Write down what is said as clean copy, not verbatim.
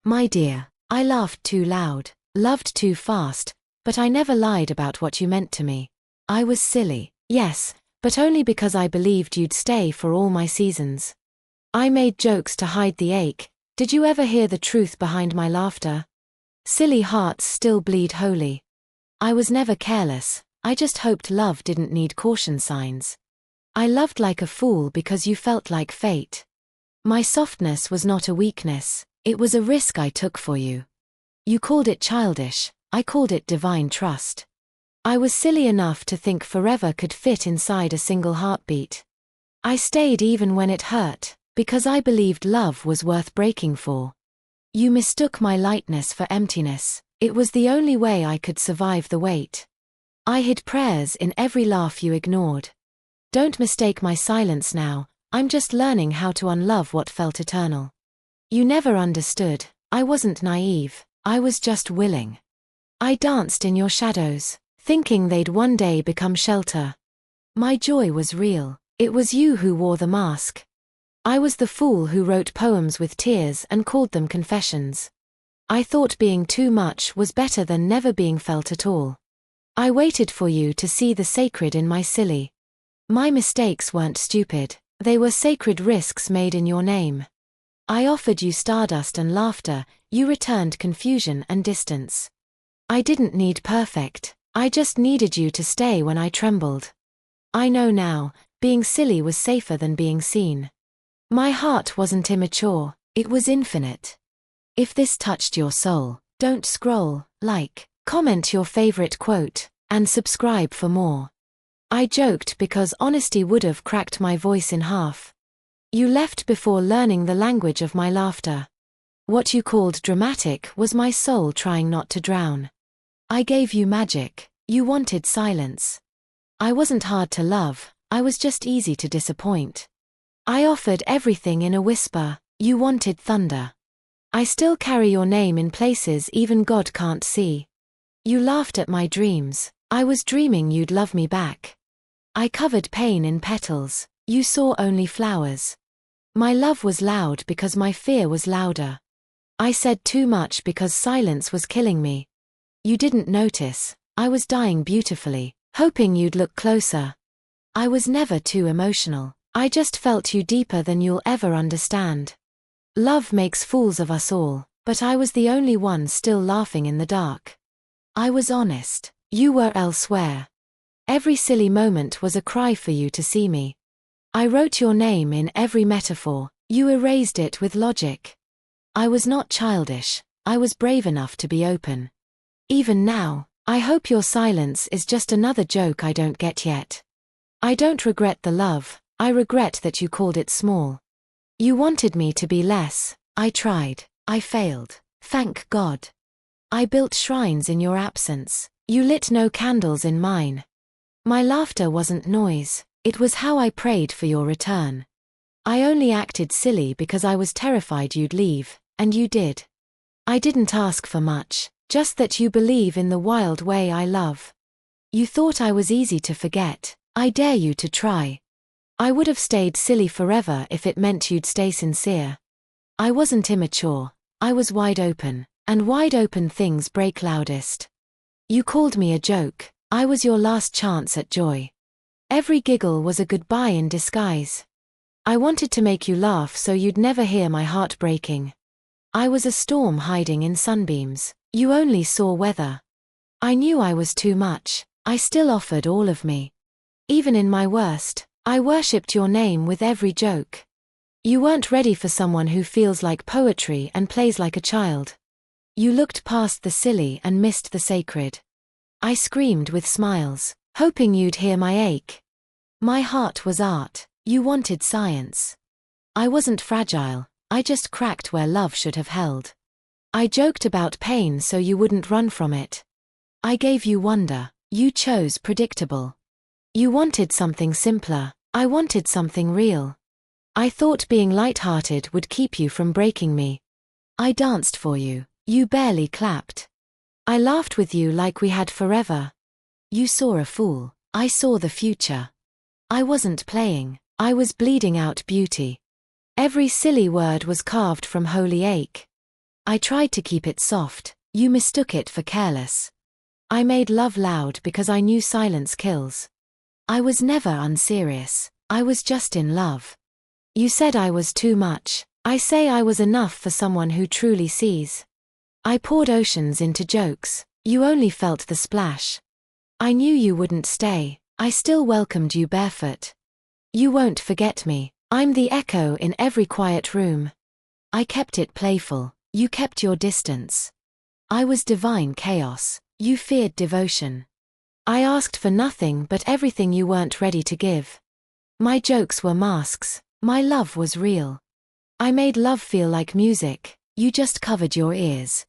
My dear, I laughed too loud, loved too fast, but I never lied about what you meant to me. I was silly, yes, but only because I believed you'd stay for all my seasons. I made jokes to hide the ache. Did you ever hear the truth behind my laughter? Silly hearts still bleed holy. I was never careless, I just hoped love didn't need caution signs. I loved like a fool because you felt like fate. My softness was not a weakness, it was a risk I took for you. You called it childish, I called it divine trust. I was silly enough to think forever could fit inside a single heartbeat. I stayed even when it hurt, because I believed love was worth breaking for. You mistook my lightness for emptiness, it was the only way I could survive the weight. I hid prayers in every laugh you ignored. Don't mistake my silence now, I'm just learning how to unlove what felt eternal. You never understood, I wasn't naive, I was just willing. I danced in your shadows, thinking they'd one day become shelter. My joy was real, it was you who wore the mask. I was the fool who wrote poems with tears and called them confessions. I thought being too much was better than never being felt at all. I waited for you to see the sacred in my silly. My mistakes weren't stupid, they were sacred risks made in your name. I offered you stardust and laughter, you returned confusion and distance. I didn't need perfect, I just needed you to stay when I trembled. I know now, being silly was safer than being seen. My heart wasn't immature, it was infinite. If this touched your soul, don't scroll, like, comment your favorite quote, and subscribe for more. I joked because honesty would've cracked my voice in half. You left before learning the language of my laughter. What you called dramatic was my soul trying not to drown. I gave you magic, you wanted silence. I wasn't hard to love, I was just easy to disappoint. I offered everything in a whisper, you wanted thunder. I still carry your name in places even God can't see. You laughed at my dreams, I was dreaming you'd love me back. I covered pain in petals, you saw only flowers. My love was loud because my fear was louder. I said too much because silence was killing me. You didn't notice, I was dying beautifully, hoping you'd look closer. I was never too emotional, I just felt you deeper than you'll ever understand. Love makes fools of us all, but I was the only one still laughing in the dark. I was honest, you were elsewhere. Every silly moment was a cry for you to see me. I wrote your name in every metaphor, you erased it with logic. I was not childish, I was brave enough to be open. Even now, I hope your silence is just another joke I don't get yet. I don't regret the love, I regret that you called it small. You wanted me to be less, I tried, I failed, thank God. I built shrines in your absence, you lit no candles in mine. My laughter wasn't noise, it was how I prayed for your return. I only acted silly because I was terrified you'd leave, and you did. I didn't ask for much, just that you believe in the wild way I love. You thought I was easy to forget, I dare you to try. I would have stayed silly forever if it meant you'd stay sincere. I wasn't immature, I was wide open, and wide open things break loudest. You called me a joke, I was your last chance at joy. Every giggle was a goodbye in disguise. I wanted to make you laugh so you'd never hear my heart breaking. I was a storm hiding in sunbeams, you only saw weather. I knew I was too much, I still offered all of me. Even in my worst, I worshipped your name with every joke. You weren't ready for someone who feels like poetry and plays like a child. You looked past the silly and missed the sacred. I screamed with smiles, hoping you'd hear my ache. My heart was art, you wanted science. I wasn't fragile, I just cracked where love should have held. I joked about pain so you wouldn't run from it. I gave you wonder, you chose predictable. You wanted something simpler, I wanted something real. I thought being light-hearted would keep you from breaking me. I danced for you, you barely clapped. I laughed with you like we had forever. You saw a fool, I saw the future. I wasn't playing, I was bleeding out beauty. Every silly word was carved from holy ache. I tried to keep it soft, you mistook it for careless. I made love loud because I knew silence kills. I was never unserious, I was just in love. You said I was too much, I say I was enough for someone who truly sees. I poured oceans into jokes, you only felt the splash. I knew you wouldn't stay, I still welcomed you barefoot. You won't forget me, I'm the echo in every quiet room. I kept it playful, you kept your distance. I was divine chaos, you feared devotion. I asked for nothing but everything you weren't ready to give. My jokes were masks, my love was real. I made love feel like music, you just covered your ears.